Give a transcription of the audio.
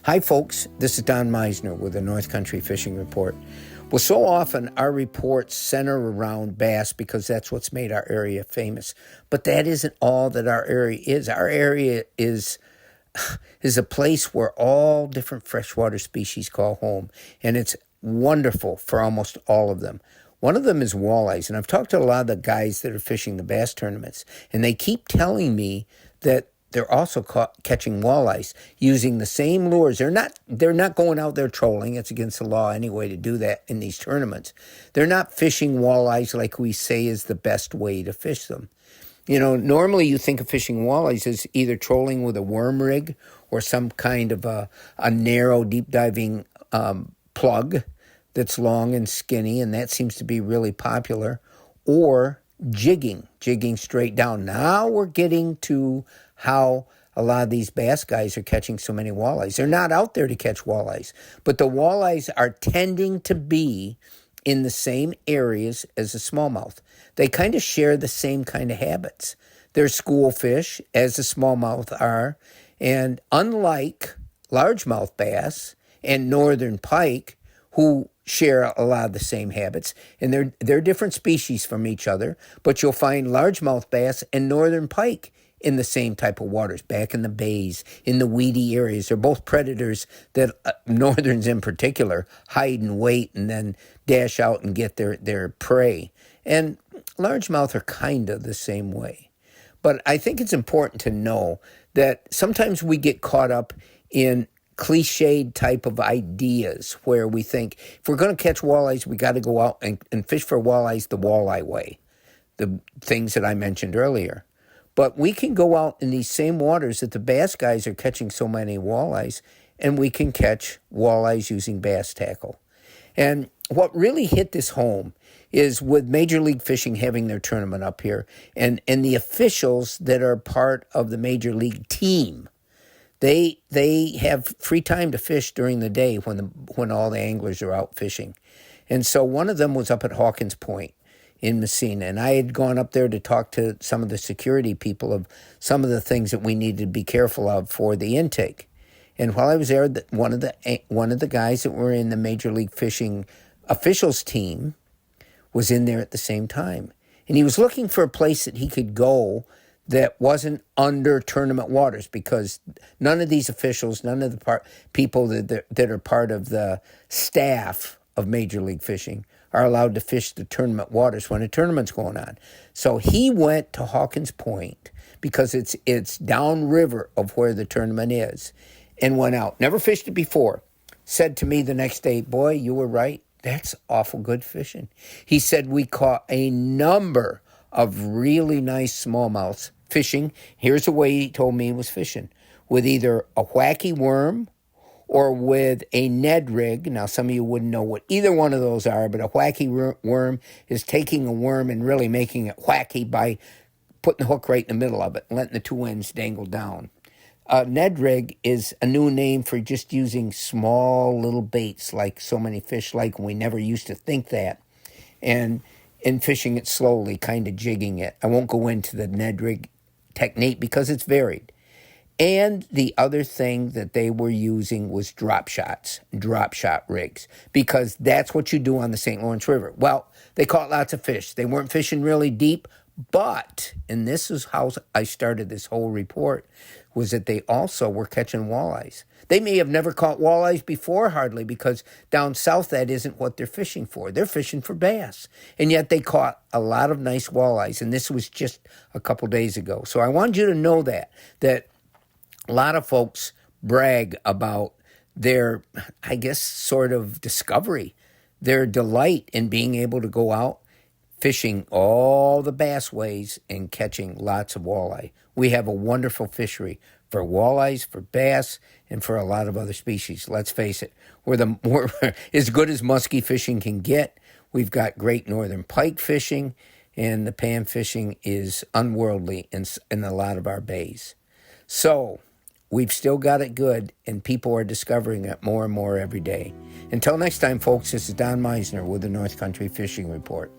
Hi, folks. This is Don Meissner with the North Country Fishing Report. Well, so often our reports center around bass because that's what's made our area famous. But that isn't all that our area is. Our area is a place where all different freshwater species call home, and it's wonderful for almost all of them. One of them is walleyes, and I've talked to a lot of the guys that are fishing the bass tournaments, and they keep telling me that they're also catching walleyes using the same lures. They're not going out there trolling. It's against the law anyway to do that in these tournaments. They're not fishing walleyes like we say is the best way to fish them. You know, normally you think of fishing walleyes as either trolling with a worm rig or some kind of a narrow, deep diving plug that's long and skinny, and that seems to be really popular, or jigging straight down. Now we're getting to how a lot of these bass guys are catching so many walleyes. They're not out there to catch walleyes, but the walleyes are tending to be in the same areas as the smallmouth. They kind of share the same kind of habits. They're school fish, as the smallmouth are, and unlike largemouth bass and northern pike, who share a lot of the same habits, and they're different species from each other, but you'll find largemouth bass and northern pike in the same type of waters, back in the bays, in the weedy areas. They're both predators that northerns in particular hide and wait and then dash out and get their prey. And largemouth are kind of the same way. But I think it's important to know that sometimes we get caught up in cliched type of ideas where we think if we're going to catch walleyes, we got to go out and fish for walleyes the walleye way, the things that I mentioned earlier. But we can go out in these same waters that the bass guys are catching so many walleyes, and we can catch walleyes using bass tackle. And what really hit this home is with Major League Fishing having their tournament up here, and the officials that are part of the Major League team, they have free time to fish during the day when all the anglers are out fishing. And so one of them was up at Hawkins Point in Meissner, and I had gone up there to talk to some of the security people of some of the things that we needed to be careful of for the intake. And while I was there, one of the guys that were in the Major League Fishing officials team was in there at the same time, and he was looking for a place that he could go that wasn't under tournament waters, because none of these officials, none of the people that are part of the staff of Major League Fishing are allowed to fish the tournament waters when a tournament's going on. So he went to Hawkins Point because it's downriver of where the tournament is, and went out. Never fished it before. Said to me the next day, "Boy, you were right. That's awful good fishing." He said we caught a number of really nice smallmouths fishing. Here's the way he told me he was fishing: with either a wacky worm or with a Ned rig. Now, some of you wouldn't know what either one of those are, but a wacky worm is taking a worm and really making it wacky by putting the hook right in the middle of it and letting the two ends dangle down. Ned rig is a new name for just using small little baits like so many fish like, and we never used to think that. And fishing it slowly, kind of jigging it. I won't go into the Ned rig technique because it's varied. And the other thing that they were using was drop shot rigs, because that's what you do on the St. Lawrence River. Well, they caught lots of fish. They weren't fishing really deep, but, and this is how I started this whole report, was that they also were catching walleyes. They may have never caught walleyes before, hardly, because down south that isn't what they're fishing for. They're fishing for bass. And yet they caught a lot of nice walleyes, and this was just a couple days ago. So I wanted you to know that a lot of folks brag about their, I guess, sort of discovery, their delight in being able to go out fishing all the bass ways and catching lots of walleye. We have a wonderful fishery for walleyes, for bass, and for a lot of other species. Let's face it, we're as good as musky fishing can get. We've got great northern pike fishing, and the pan fishing is unworldly in a lot of our bays. So we've still got it good, and people are discovering it more and more every day. Until next time, folks, this is Don Meissner with the North Country Fishing Report.